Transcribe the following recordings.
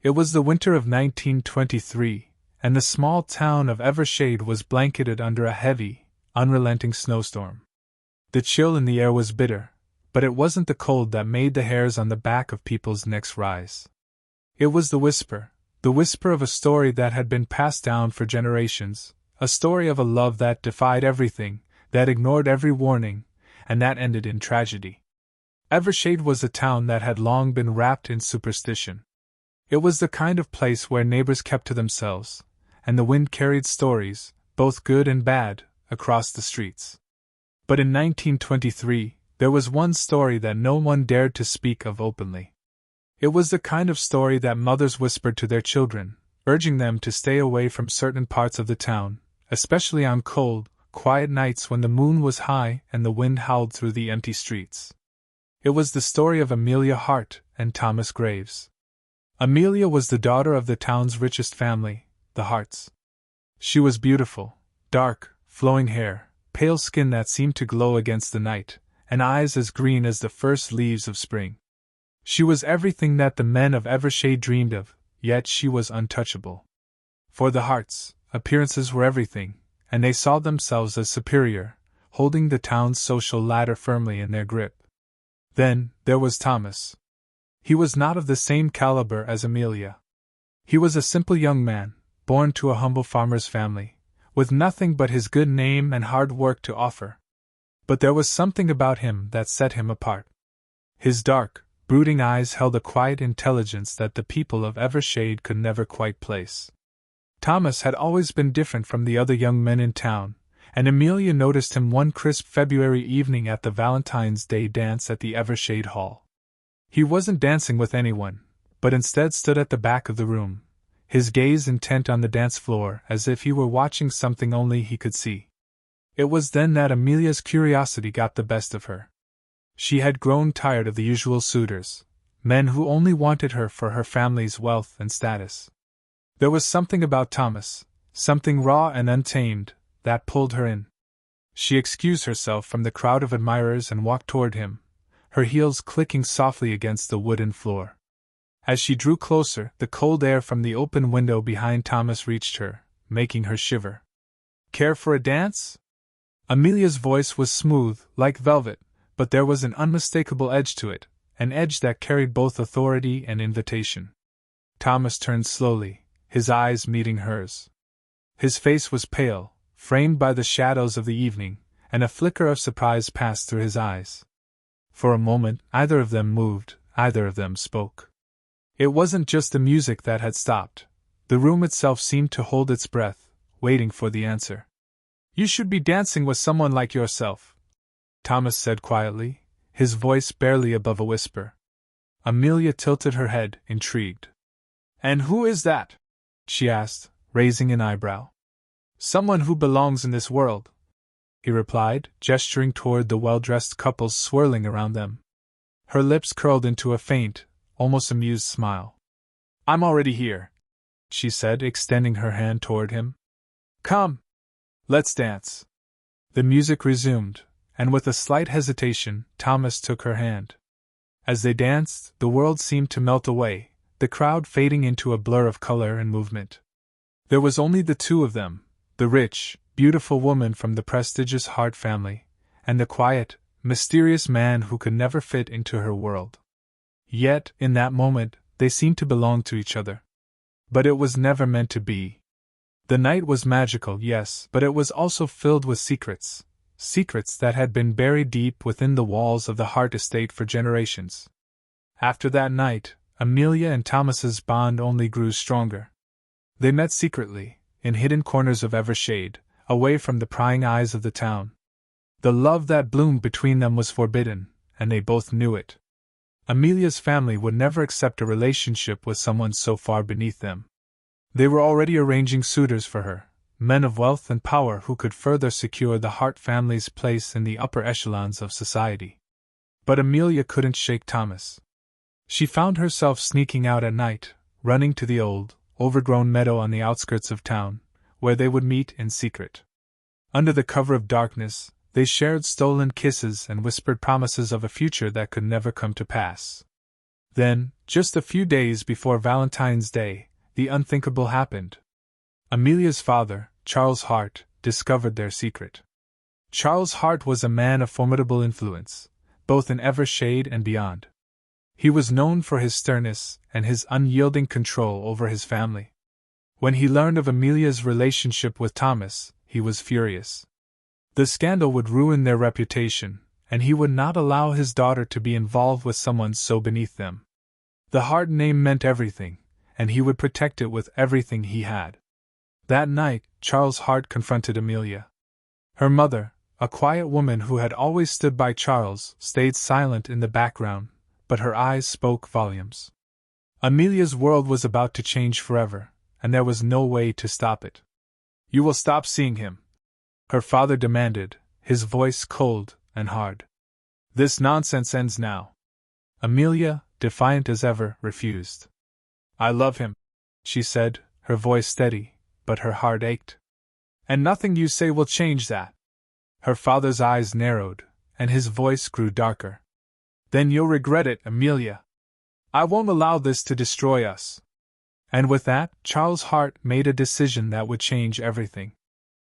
It was the winter of 1923, and the small town of Evershade was blanketed under a heavy, unrelenting snowstorm. The chill in the air was bitter, but it wasn't the cold that made the hairs on the back of people's necks rise. It was the whisper of a story that had been passed down for generations, a story of a love that defied everything, that ignored every warning, and that ended in tragedy. Evershade was a town that had long been wrapped in superstition. It was the kind of place where neighbors kept to themselves, and the wind carried stories, both good and bad, across the streets. But in 1923, there was one story that no one dared to speak of openly. It was the kind of story that mothers whispered to their children, urging them to stay away from certain parts of the town, especially on cold, quiet nights when the moon was high and the wind howled through the empty streets. It was the story of Amelia Hart and Thomas Graves. Amelia was the daughter of the town's richest family, the Harts. She was beautiful, dark, flowing hair, pale skin that seemed to glow against the night, and eyes as green as the first leaves of spring. She was everything that the men of Evershade dreamed of, yet she was untouchable. For the Harts, appearances were everything, and they saw themselves as superior, holding the town's social ladder firmly in their grip. Then, there was Thomas. He was not of the same caliber as Amelia. He was a simple young man, born to a humble farmer's family, with nothing but his good name and hard work to offer. But there was something about him that set him apart. His dark, brooding eyes held a quiet intelligence that the people of Evershade could never quite place. Thomas had always been different from the other young men in town, and Amelia noticed him one crisp February evening at the Valentine's Day dance at the Evershade Hall. He wasn't dancing with anyone, but instead stood at the back of the room, his gaze intent on the dance floor as if he were watching something only he could see. It was then that Amelia's curiosity got the best of her. She had grown tired of the usual suitors, men who only wanted her for her family's wealth and status. There was something about Thomas, something raw and untamed, that pulled her in. She excused herself from the crowd of admirers and walked toward him, her heels clicking softly against the wooden floor. As she drew closer, the cold air from the open window behind Thomas reached her, making her shiver. "Care for a dance?" Amelia's voice was smooth, like velvet, but there was an unmistakable edge to it, an edge that carried both authority and invitation. Thomas turned slowly, his eyes meeting hers. His face was pale, framed by the shadows of the evening, and a flicker of surprise passed through his eyes. For a moment, either of them moved, either of them spoke. It wasn't just the music that had stopped. The room itself seemed to hold its breath, waiting for the answer. "You should be dancing with someone like yourself," Thomas said quietly, his voice barely above a whisper. Amelia tilted her head, intrigued. "And who is that?" she asked, raising an eyebrow. "Someone who belongs in this world," he replied, gesturing toward the well-dressed couples swirling around them. Her lips curled into a faint, almost amused smile. "I'm already here," she said, extending her hand toward him. "Come. Let's dance." The music resumed, and with a slight hesitation, Thomas took her hand. As they danced, the world seemed to melt away, the crowd fading into a blur of color and movement. There was only the two of them, the rich, beautiful woman from the prestigious Hart family, and the quiet, mysterious man who could never fit into her world. Yet, in that moment, they seemed to belong to each other. But it was never meant to be. The night was magical, yes, but it was also filled with secrets. Secrets that had been buried deep within the walls of the Hart estate for generations. After that night, Amelia and Thomas's bond only grew stronger. They met secretly, in hidden corners of Evershade, away from the prying eyes of the town. The love that bloomed between them was forbidden, and they both knew it. Amelia's family would never accept a relationship with someone so far beneath them. They were already arranging suitors for her, men of wealth and power who could further secure the Hart family's place in the upper echelons of society. But Amelia couldn't shake Thomas. She found herself sneaking out at night, running to the old, overgrown meadow on the outskirts of town, where they would meet in secret. Under the cover of darkness, they shared stolen kisses and whispered promises of a future that could never come to pass. Then, Just a few days before Valentine's Day, the unthinkable happened. Amelia's father, Charles Hart, discovered their secret. Charles Hart was a man of formidable influence, both in Evershade and beyond. He was known for his sternness and his unyielding control over his family. When he learned of Amelia's relationship with Thomas, he was furious. The scandal would ruin their reputation, and he would not allow his daughter to be involved with someone so beneath them. The Hart name meant everything, and he would protect it with everything he had. That night, Charles Hart confronted Amelia. Her mother, a quiet woman who had always stood by Charles, stayed silent in the background, but her eyes spoke volumes. Amelia's world was about to change forever, and there was no way to stop it. "You will stop seeing him," her father demanded, his voice cold and hard. "This nonsense ends now." Amelia, defiant as ever, refused. "I love him," she said, her voice steady, but her heart ached. "And nothing you say will change that." Her father's eyes narrowed, and his voice grew darker. "Then you'll regret it, Amelia. I won't allow this to destroy us." And with that, Charles Hart made a decision that would change everything.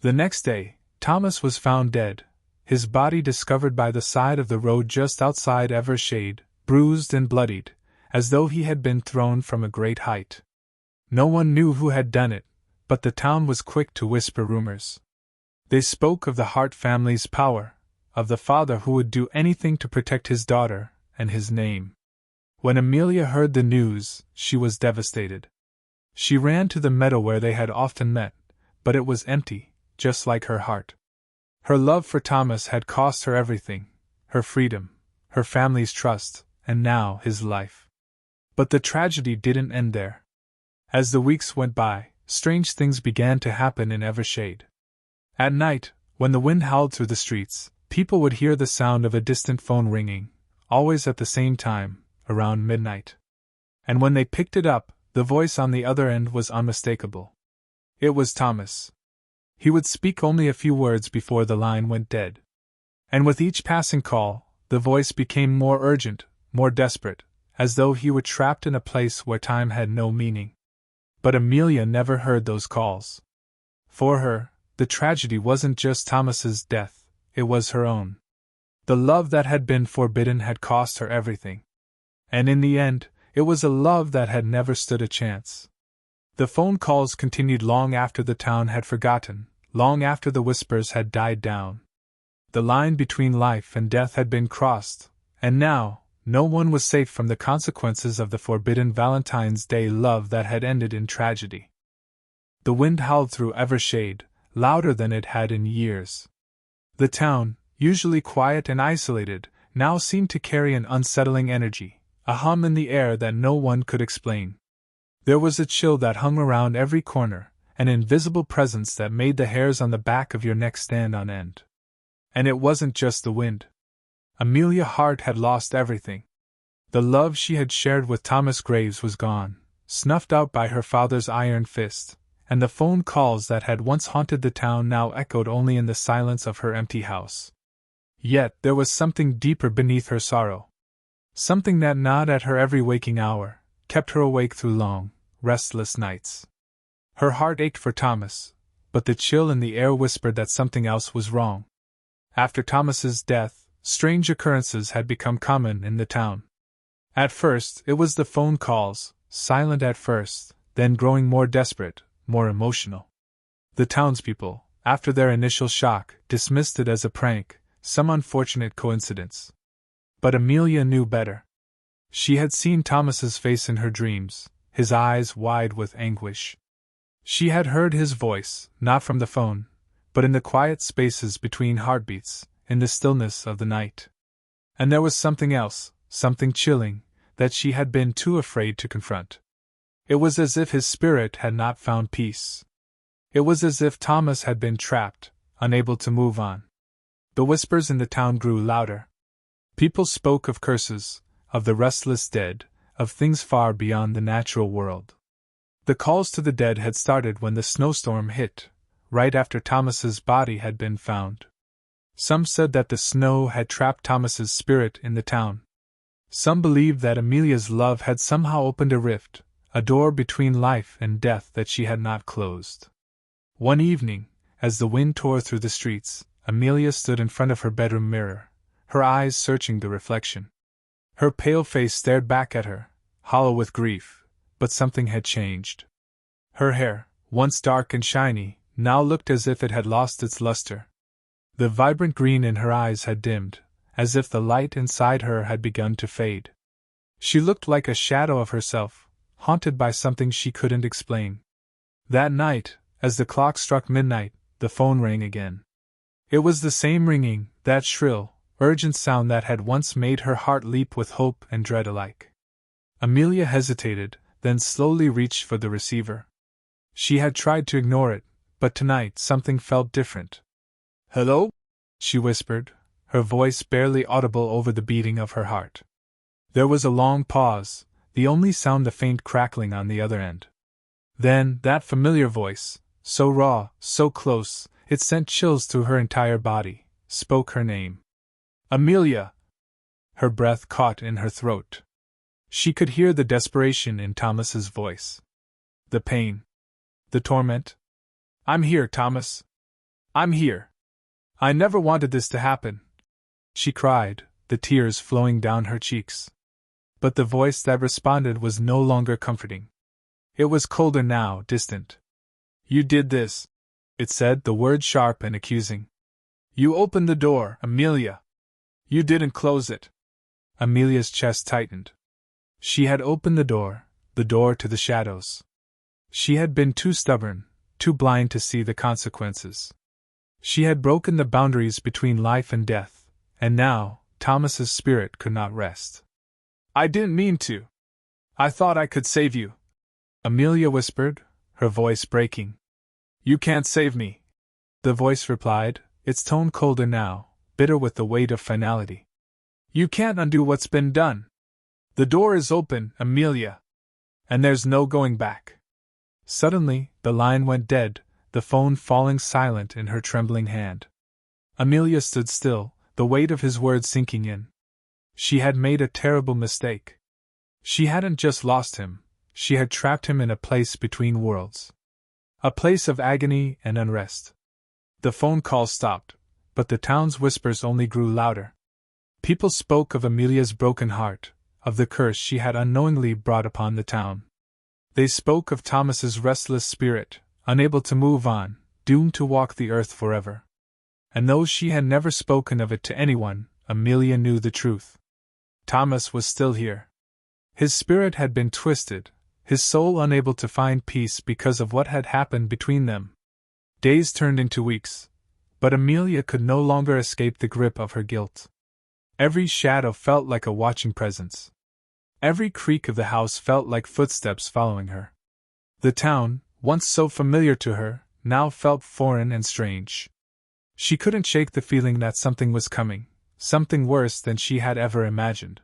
The next day, Thomas was found dead, his body discovered by the side of the road just outside Evershade, bruised and bloodied, as though he had been thrown from a great height. No one knew who had done it, but the town was quick to whisper rumors. They spoke of the Hart family's power, of the father who would do anything to protect his daughter and his name. When Amelia heard the news, she was devastated. She ran to the meadow where they had often met, but it was empty, just like her heart. Her love for Thomas had cost her everything, her freedom, her family's trust, and now his life. But the tragedy didn't end there. As the weeks went by, strange things began to happen in Evershade. At night, when the wind howled through the streets, people would hear the sound of a distant phone ringing, always at the same time, around midnight. And when they picked it up, the voice on the other end was unmistakable. It was Thomas. He would speak only a few words before the line went dead. And with each passing call, the voice became more urgent, more desperate, as though he were trapped in a place where time had no meaning. But Amelia never heard those calls. For her, the tragedy wasn't just Thomas's death, it was her own. The love that had been forbidden had cost her everything. And in the end, it was a love that had never stood a chance. The phone calls continued long after the town had forgotten, long after the whispers had died down. The line between life and death had been crossed, and now, no one was safe from the consequences of the forbidden Valentine's Day love that had ended in tragedy. The wind howled through Evershade, louder than it had in years. The town, usually quiet and isolated, now seemed to carry an unsettling energy, a hum in the air that no one could explain. There was a chill that hung around every corner, an invisible presence that made the hairs on the back of your neck stand on end. And it wasn't just the wind. Amelia Hart had lost everything. The love she had shared with Thomas Graves was gone, snuffed out by her father's iron fist, and the phone calls that had once haunted the town now echoed only in the silence of her empty house. Yet there was something deeper beneath her sorrow. Something that gnawed at her every waking hour, kept her awake through long, restless nights. Her heart ached for Thomas, but the chill in the air whispered that something else was wrong. After Thomas's death, strange occurrences had become common in the town. At first, it was the phone calls, silent at first, then growing more desperate, more emotional. The townspeople, after their initial shock, dismissed it as a prank, some unfortunate coincidence. But Amelia knew better. She had seen Thomas's face in her dreams, his eyes wide with anguish. She had heard his voice, not from the phone, but in the quiet spaces between heartbeats, in the stillness of the night. And there was something else, something chilling, that she had been too afraid to confront. It was as if his spirit had not found peace. It was as if Thomas had been trapped, unable to move on. The whispers in the town grew louder. People spoke of curses, of the restless dead, of things far beyond the natural world. The calls to the dead had started when the snowstorm hit, right after Thomas's body had been found. Some said that the snow had trapped Thomas's spirit in the town. Some believed that Amelia's love had somehow opened a rift, a door between life and death that she had not closed. One evening, as the wind tore through the streets, Amelia stood in front of her bedroom mirror, her eyes searching the reflection. Her pale face stared back at her, hollow with grief, but something had changed. Her hair, once dark and shiny, now looked as if it had lost its luster. The vibrant green in her eyes had dimmed, as if the light inside her had begun to fade. She looked like a shadow of herself, haunted by something she couldn't explain. That night, as the clock struck midnight, the phone rang again. It was the same ringing, that shrill, urgent sound that had once made her heart leap with hope and dread alike. Amelia hesitated, then slowly reached for the receiver. She had tried to ignore it, but tonight something felt different. "Hello?" she whispered, her voice barely audible over the beating of her heart. There was a long pause, the only sound the faint crackling on the other end. Then, that familiar voice, so raw, so close, it sent chills through her entire body, spoke her name. "Amelia!" Her breath caught in her throat. She could hear the desperation in Thomas's voice. The pain. The torment. "I'm here, Thomas. I'm here. I never wanted this to happen," she cried, the tears flowing down her cheeks. But the voice that responded was no longer comforting. It was colder now, distant. "You did this," it said, the word sharp and accusing. "You opened the door, Amelia. You didn't close it." Amelia's chest tightened. She had opened the door to the shadows. She had been too stubborn, too blind to see the consequences. She had broken the boundaries between life and death, and now, Thomas's spirit could not rest. "I didn't mean to. I thought I could save you," Amelia whispered, her voice breaking. "You can't save me," the voice replied, its tone colder now, bitter with the weight of finality. "You can't undo what's been done. The door is open, Amelia. And there's no going back." Suddenly, the line went dead, the phone falling silent in her trembling hand. Amelia stood still, the weight of his words sinking in. She had made a terrible mistake. She hadn't just lost him, she had trapped him in a place between worlds. A place of agony and unrest. The phone call stopped, but the town's whispers only grew louder. People spoke of Amelia's broken heart, of the curse she had unknowingly brought upon the town. They spoke of Thomas's restless spirit, unable to move on, doomed to walk the earth forever. And though she had never spoken of it to anyone, Amelia knew the truth. Thomas was still here. His spirit had been twisted, his soul unable to find peace because of what had happened between them. Days turned into weeks, but Amelia could no longer escape the grip of her guilt. Every shadow felt like a watching presence. Every creak of the house felt like footsteps following her. The town, once so familiar to her, now felt foreign and strange. She couldn't shake the feeling that something was coming, something worse than she had ever imagined.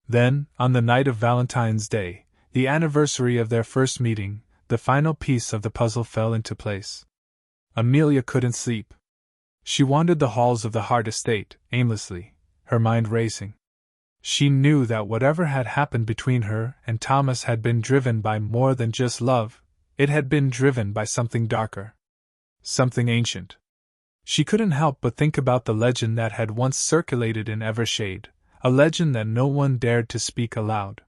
Then, on the night of Valentine's Day, the anniversary of their first meeting, the final piece of the puzzle fell into place. Amelia couldn't sleep. She wandered the halls of the Hart estate, aimlessly, her mind racing. She knew that whatever had happened between her and Thomas had been driven by more than just love, it had been driven by something darker. Something ancient. She couldn't help but think about the legend that had once circulated in Evershade, a legend that no one dared to speak aloud.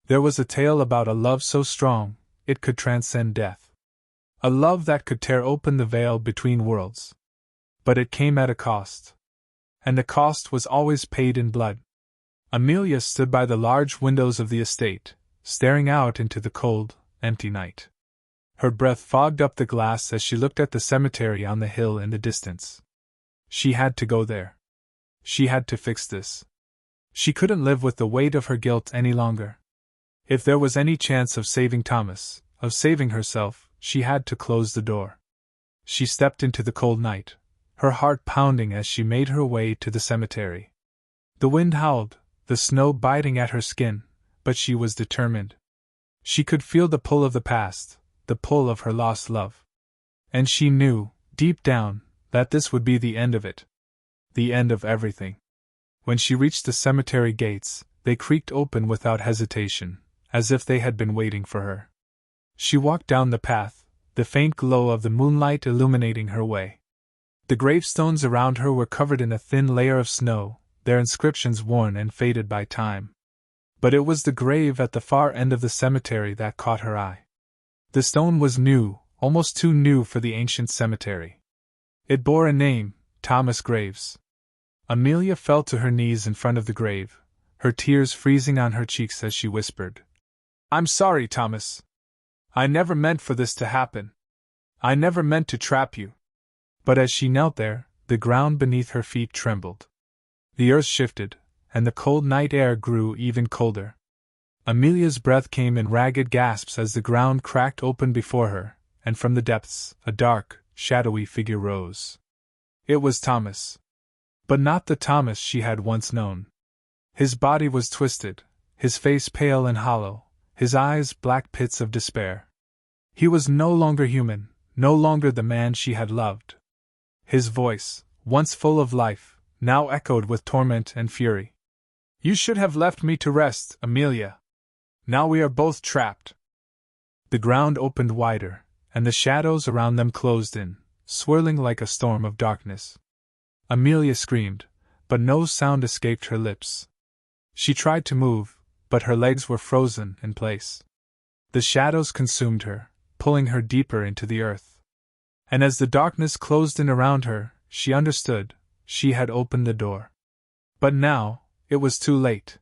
There was a tale about a love so strong, it could transcend death. A love that could tear open the veil between worlds. But it came at a cost. And the cost was always paid in blood. Amelia stood by the large windows of the estate, staring out into the cold, empty night. Her breath fogged up the glass as she looked at the cemetery on the hill in the distance. She had to go there. She had to fix this. She couldn't live with the weight of her guilt any longer. If there was any chance of saving Thomas, of saving herself, she had to close the door. She stepped into the cold night, her heart pounding as she made her way to the cemetery. The wind howled, the snow biting at her skin, but she was determined. She could feel the pull of the past, the pull of her lost love. And she knew, deep down, that this would be the end of it. The end of everything. When she reached the cemetery gates, they creaked open without hesitation, as if they had been waiting for her. She walked down the path, the faint glow of the moonlight illuminating her way. The gravestones around her were covered in a thin layer of snow, their inscriptions worn and faded by time. But it was the grave at the far end of the cemetery that caught her eye. The stone was new, almost too new for the ancient cemetery. It bore a name, Thomas Graves. Amelia fell to her knees in front of the grave, her tears freezing on her cheeks as she whispered, "I'm sorry, Thomas. I never meant for this to happen. I never meant to trap you." But as she knelt there, the ground beneath her feet trembled. The earth shifted, and the cold night air grew even colder. Amelia's breath came in ragged gasps as the ground cracked open before her, and from the depths, a dark, shadowy figure rose. It was Thomas. But not the Thomas she had once known. His body was twisted, his face pale and hollow, his eyes black pits of despair. He was no longer human, no longer the man she had loved. His voice, once full of life, now echoed with torment and fury. "You should have left me to rest, Amelia. Now we are both trapped." The ground opened wider, and the shadows around them closed in, swirling like a storm of darkness. Amelia screamed, but no sound escaped her lips. She tried to move, but her legs were frozen in place. The shadows consumed her, pulling her deeper into the earth. And as the darkness closed in around her, she understood, she had opened the door. But now, it was too late.